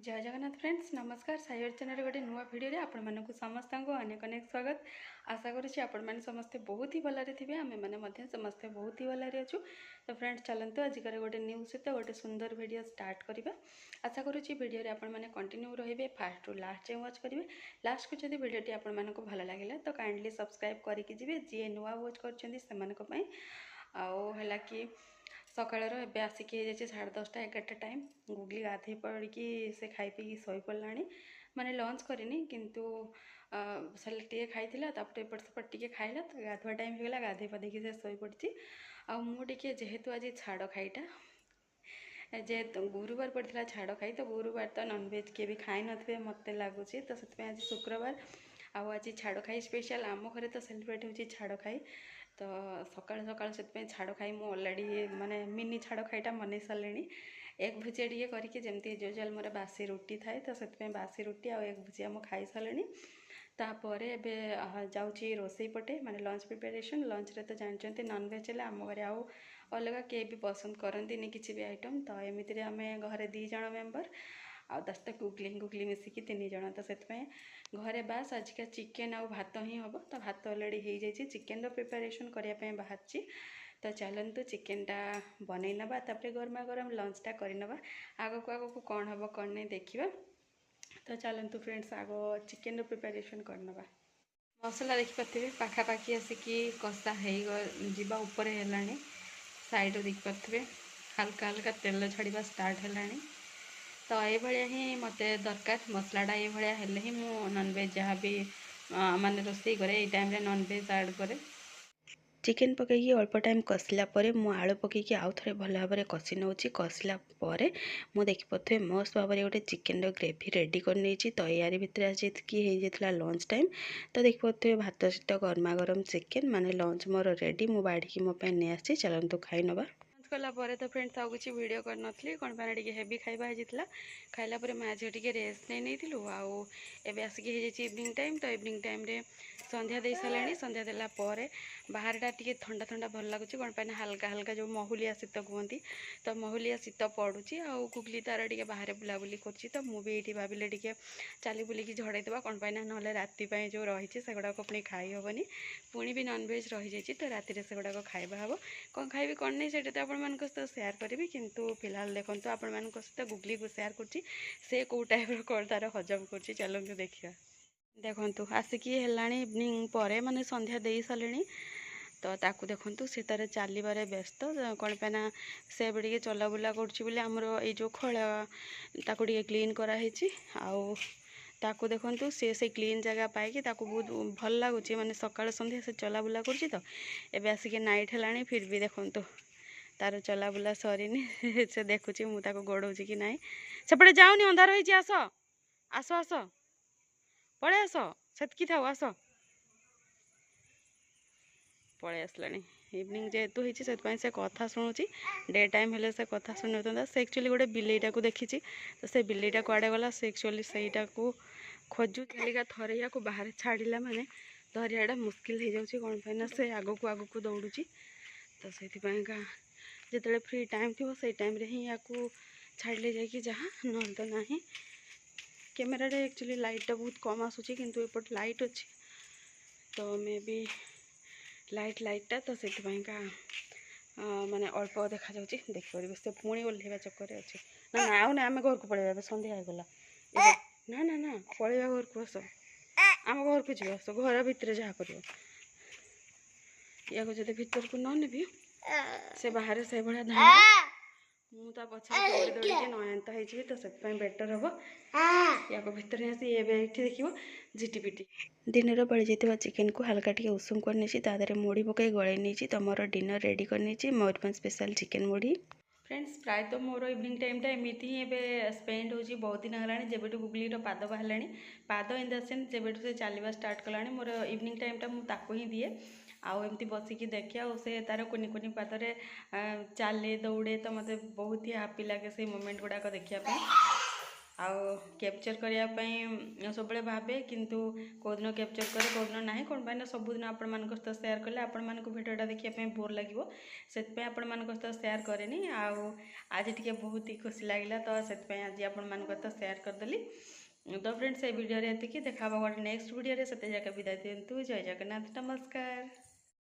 जय जगन्नाथ फ्रेंड्स नमस्कार साई अर्चना गोटे नुआ भिडियो आपण मानक समस्त अनेक अनेक स्वागत आशा करुँची आपण मैंने समस्ते बहुत ही भलरे थे आम मैंने समस्ते बहुत ही भलरे अच्छु। तो फ्रेंड्स चलते आजिकार गोटे न्यूज सहित गोटे सुंदर वीडियो स्टार्ट करवा। आशा करुँची वीडियो आपण मैंने कंटिन्यू रे फास्ट टू लास्ट जाए वाच करेंगे। लास्ट को जब वीडियो आपण मानक भल लगे तो काइंडली सब्सक्राइब करके जी जी नुआ वाच कर आला कि सकाळ एवं आसिक 10:30 11टा टाइम गुगली गाधे पड़ी से खाई पी शई पड़ा माने लंच करनी किंतु टे खाई एपट सेपट टे खाइला तो गाधुआ टाइम होगा गाधे पाधे से शई पड़ी मुझे जेहेतु आज छाड़ खाईटा जेहेतु गुरुवार पड़ता छाड़ खाई तो गुरुवार तो नॉनवेज किए भी खाई नथिबे मत लगुच तो से आज शुक्रवार आज छाड़ खाई स्पेशल आम घरे तो सेलिब्रेट हो छाड़ खाई तो सकाल सकाल से छाड़ खाई मु अलरेडी माने मिनी छाड़ खाईटा मन सारे एग भुजिया टे करके जमती यूजुआल मोर बासी रुटी थाए तो से बासी रुटी आ एग भुजिया मु खाई सारे तापर एवं जाऊँगी रोसई पटे माने लंच प्रिपेरेसन लंच रे तो जानते नॉनवेज है आम घरे आउ अलग किए भी पसंद करती किसी भी आइटम तो एमती आम घरे 2 जण मेम्बर आस्ते गुगली मिसिकी 3 जण तो से घरे बास आजिका चिकेन आ भात ही हम तो भात अलरेडी हो जाए चिकेन प्रिपेरेसन करने बाहर तो चलतु चिकेनटा बनई नवा तापर गरमा गरम लंचटा करनवा आग को कौन हम कौन नहीं देखा। तो चलतु फ्रेंड्स आग चिकेन प्रिपेरेसन करनवा मसला देखिपे पाखापाखि आसिकी कषा हो उपर है साइड देखिपे हल्का हल्का तेल छाड़ा स्टार्ट है तो ये ही मत दरकार मसलाटा ये ही मु नॉनवेज जहाँ भी माने रोसई करे ये टाइम नॉनवेज ऐड करे चिकेन पकईकी अल्प टाइम कषिला मु आलू पकईकी आउ थे भल भाव में कषि नौ कषिला मु देखिपे मस्त भाव में गोटे चिकेन ग्रेवी रेडी कर तो यार भितर आसिकी लंच टाइम तो देखिपे भात सहित गरमा गरम चिकेन माने लंच मोर रेडी मु बाढ़ी मोपाई नहीं आसी चलतु खाई नवा कलापर तो फ्रेंड्स आउ किसी वीडियो करनी कौन पाना टे हेवी खाଇବା होता खाइलापर माँ झील टे रेस्ट नहीं आउ एवं आसिक इवनिंग टाइम तो इवनिंग टाइम रे संध्या दे सारे संध्या देलापर बाहरटा टे ठंडा ठंडा भल लगुच कौन पाना हल्का हल्का जो महुलिया शीत कहती तो महुलिया शीत पड़ुची आउ गुगली तार टे बाहर बुलाबुली कर तो मुझे भाविले टे चली बुलिकी झड़ेदेवा कौन पाना ना राति जो रही से गुड़ाक पुणी खाई हेनी पुणी भी नॉनवेज रही जाइए तो राति से गुड़ाक खाଇବା हम कौन खाइबी कौन नहीं से तो आप सहित सेयार करी किंतु फिलहाल देखो आपण मान सहित गुगली को सेयार कर कौ टाइप कौन तार हजम कर चलते देखा देखु आसिकी है इवनिंग पर माने संध्या दे सारे तो ताकू देखु सी तार चलबार व्यस्त कौन पाना से टे चलाबुला करमर ये खला ताकू टे क्लीन कराई आउ ताकू देखु से क्लीन जगह पाई बहुत भल लगुच माने सकाळ संध्या से चलाबुला कर तो एवं आसिक नाइट है फिर भी देखु तार चलाबुला सरीनी से देखुची मुझे गोड़ाऊँ कि ना सेपटे जाऊनी अंधार हो आस आस आस पलि आस सेतकी था आस पलि आसला इवनिंग जेहेतु होती से कथा शुणुची डे टाइम हेले से कथा शुणुता से एक्चुअली गोटे बिलेईटा को देखी तो से बिलेईटा कुआड़े गला से एक्चुअली सहीटा को खोजु खालिका थरे या बाहर छाड़ा माने धरियाटा मुस्किल हो जाऊँगी कौन पाइना से आग को दौड़ुची तो से जिते फ्री टाइम थी से टाइम रे ही या छाड़े जाकि जहाँ ना तो ना कैमेरा एक्चुअली लाइटा बहुत कम आसूची किंतु एपट लाइट अच्छी तो मे बी लाइटा तो से माने अल्प देखा देखिपर से पुणी ओह्लैवा चक्कर अच्छे ना ना आउ ना आम घर को पलैया सन्ध्या होगला ना ना ना पलैया घर को आस आम घर को जी आस घर भितर जहाँ कर या जब भीतर को न नेबी से बाहर से भाया धान मुझे पछे दौड़ी दौड़ी नयंता हो तो से बेटर हम या भितर आसी ये देखो झिटिपिटी दिन बड़ी जाता चिकेन को हल्का टे उषुम कर मुढ़ी पकई गड़े नहीं तो मोर डिनर रेडी कर मयूरभंज स्पेशल चिकेन मुढ़ी फ्रेंड्स प्राय तो मोर इवनिंग टाइम एमती ही स्पेंड हो बहुत दिन है जब गुगली पाद बाहर पाद इन द सेन्स जब से चलवा स्टार्ट कला मोर इवनिंग टाइमटा मुझे ही दिए आउ एमती बसिकी देखे आ से तार कुनि कुनि पादरे चले दौड़े तो मत बहुत ही हैप्पी लगे से मोमेंट गुड़ाक देखापी आउ कैप्चर करने सब भावे किंतु कौदिन कैप्चर करे कौदिन ना कौन पाई सबुदिन आपण मान सहित सेयार कले आपण मान भिडियोटा देखा बोर लगे से आपण मान सहित सेयार कैनि आज टी बहुत ही खुशी लगे तो से आज आपण मान सहित सेयार करदेली। तो फ्रेंड्स ये वीडियो ये देखा गोटे नेक्स्ट वीडियो से विदाय दिंतु। जय जगन्नाथ, नमस्कार।